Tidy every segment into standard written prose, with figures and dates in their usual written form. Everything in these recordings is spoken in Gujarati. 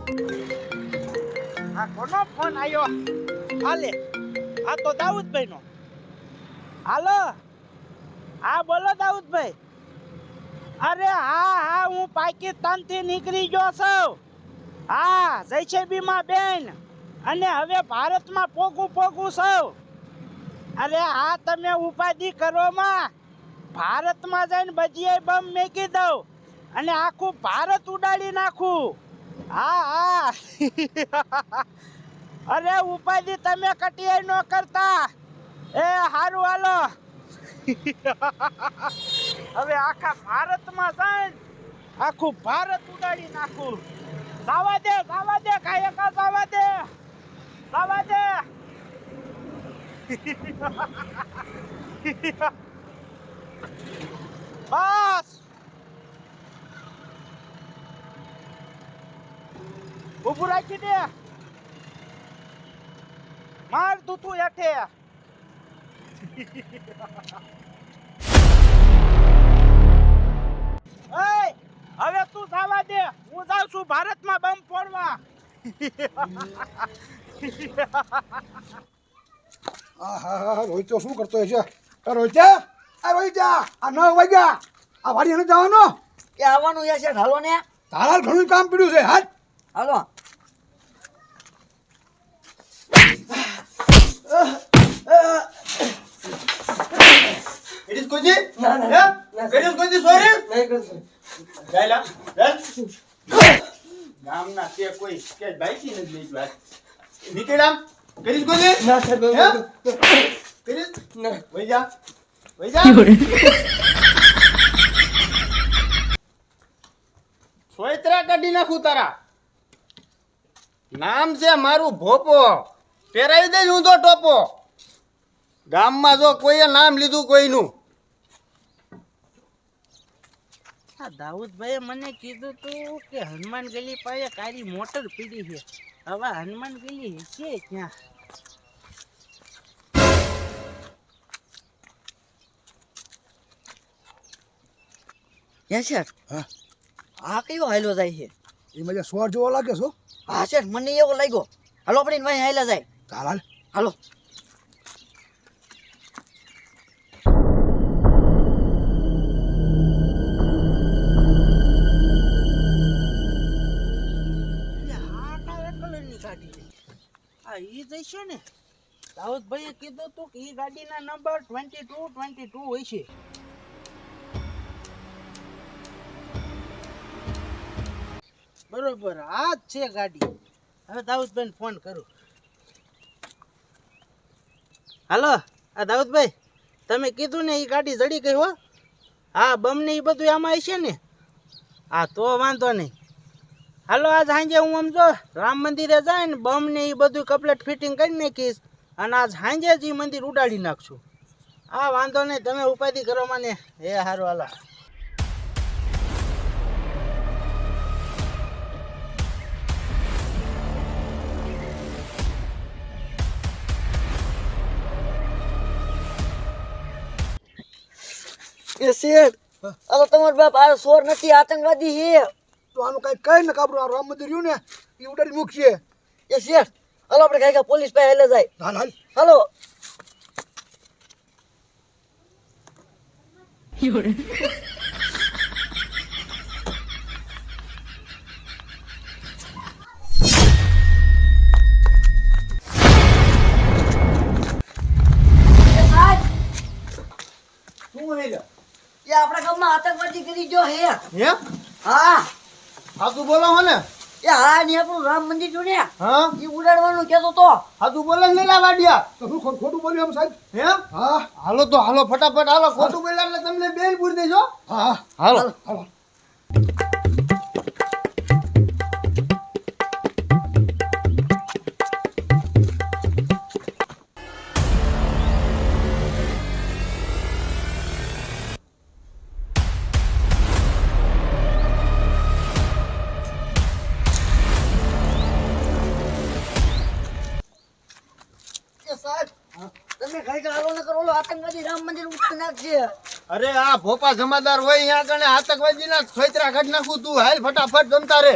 આ કોનો ફોન આવ્યો? હાલે, આ તો દાઉદભાઈ નો. હાલો, હા બોલો દાઉદભાઈ. અરે હા હું પાકિસ્તાન થી નીકળી ગયો છું. હા જયશેબીમાં બેન અને હવે ભારતમાં પોગું છું. અરે હા તમે ઉપાધિ કરો માં. ભારતમાં જઈને બજીએ બમ મેકી દઉં અને આખું ભારત ઉડાડી નાખું. હા અરે ઉપાધિ તમે કટિયાઈ ન કરતા. એ હારું હાલો. હવે આખા ભારતમાં જઈને આખું ભારત ઉડાડી નાખું. જવા દે કાયકા જવા દે. બસ ઉભું રાખી દે. માર તું હેઠે. હવે તું જવા દે. હું જાઉં છું ભારતમાં બમ ફોડવા. રોહિત્યો શું કરતો છે? રોહિત્યા, આ 9 વાગ્યા. આ વાડી એને જવાનો એ આવવાનું છે હાલો ને. તારા ઘણું કામ પડ્યું છે. હાલ હાલો. Eres coche? ¿Ya? ¿Eres coche સોરે? ગાયલા ગામના કે કોઈ કે બાઈકી નથી લઈ વાત નીકળામ કરીશ કોને ના સાહેબ કરીશ ના વઈ જા સોયત્રા કાઢી નાખું તારા. નામ છે મારું ભોપો. પહેરાવી દે ઊંધો ટોપો. ગામમાં જો કોઈએ નામ લીધું કોઈનું. દાઉદભાઈએ મને કીધું તું કે હનુમાન ગલી પાસે કારી મોટર પીડી છે. હવે હનુમાન ગલી છે ક્યાં? શેઠ હા આ કયો હાયલો જાય છે? એ મજા સ્વર જેવો લાગે છો. હા શેઠ મને એવો લાગ્યો. હાલો આપણે ભાઈ હાયલા જાય. હાલ હાલો. ઈ જઈશે ને. દાઉદભાઈએ કીધું તું કે ઈ ગાડીના નંબર 2222 હોય છે. બરોબર આ જ છે ગાડી. હવે દાઉદભાઈને ફોન કરું. હાલો આ દાઉદભાઈ તમે કીધું ને ઈ ગાડી જડી ગઈ હો. હા બમ ને ઈ બધું આમાં હશે ને. હા તો વાંધો નહીં. હાલો આજ સાંજે હું સમજો રામ મંદિરે જાય ને બમ ને એ બધું કમ્પ્લીટ ફિટિંગ કરી નાખીશ અને આજ સાંજે જ એ મંદિર ઉડાડી નાખશું. હા વાંધો નહીં તમે ઉપાધિ કરો મને. એ સારું હાલો. એ શેઠ આ તો તમારો બાપ આ ચોર નથી આતંકવાદી છે. તો આનું કઈ કઈ ને કાબરું. આ રામ મંદિર રહ્યું ને એ ઉડાડી મૂકીએ. એ શેઠ હાલો આપણે કાંઈ પોલીસ પાસે હાલે જાય. હાલ હાલ હાલો. શું હે એ આપણા ગામમાં આતંકવાદી કરી ગયો હે. હે હા સાચું બોલો હો ને. એ હા ને આપણું રામ મંદિર જો ને હા એ ઉડાડવાનું કહેતો તો. સાચું બોલે ને લા વાડિયા. તો શું ખોટું બોલ્યું એમ સાહેબ? હે હા હાલો તો હાલો ફટાફટ હાલો. ખોટું બોલ્યા એટલે તમને બેન પૂરી દેજો. હા હાલો હાલો. તમે કઈ હાલો ન કરો આતંકવાદી રામ મંદિર ઉઠી નાખશે. અરે આ ભોપા જમાદાર હોય અહીંયા કણે આતંકવાદી ના છોતરા કાઢ નાખું. તું હાલ ફટાફટ જમતા રે.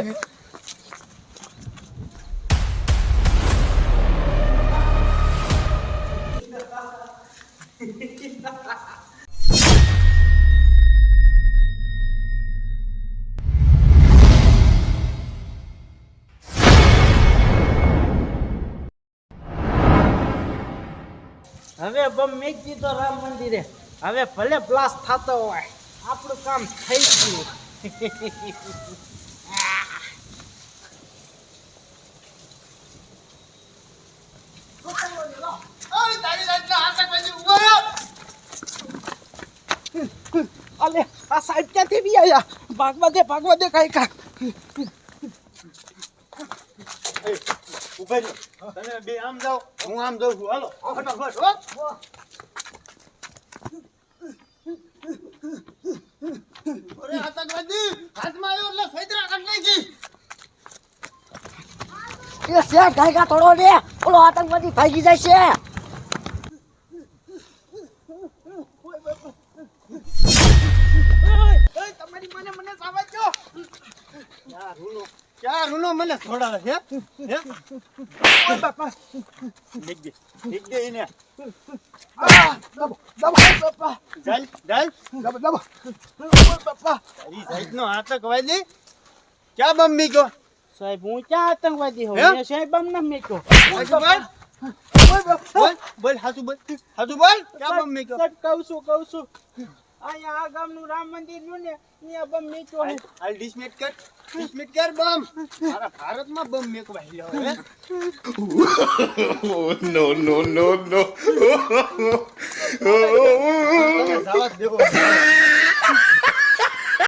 હવે બમ મેક દીધો રામ મંદિરે. હવે ભલે બ્લાસ્ટ થતો હોય, આપણું કામ થઈ ગયું. ઓય તારી રાતના આતંકવાદી ઉભો રહ્યો. અલે આ સાહેબ ક્યાંથી બી આયા? ભાગવા દે કાંઈ કા. ઉભા રહ્યો. તમે બે આમ જાઓ, હું આમ જાઉં છું. હાલો ફટાફટ હો. અરે આતંકવાદી હાથમાં આવ્યો એટલે સૈદરા કાઢ નાખી. એ શેઠ ગાયકા થોડો ને ઓલો આતંકવાદી ભાગી જાય છે. ઓય તમારી મને સાવજ છો. ક્યાં રૂનો મને છોડાવે છે? હે? ઓય બાપા. દેખ દે એને. દબો બાપા ચાલ ચાલ. દબો ઓય બાપા. તારી સાઈડનો આતંકવાદી ક્યાં બમ મીક્યો? સાહેબ હું ક્યાં આતંકવાદી હોઉં? હે? મેં સાહેબ બમ ન મેક્યો. હાચું બોલ. બોલ હાચું બોલ. હાચું બોલ. ક્યાં બમ મીક્યો? સાહેબ કહું છું. અહીંયા આ ગામનું રામ મંદિર રહ્યું ને, ત્યાં બમ મેક્યો હે. હાલ ડિસમિટ કર બમ. મારા ભારતમાં બમ મેકવા હેલ્યો હે. No, no, no, no. તમે જવા જ દેવો.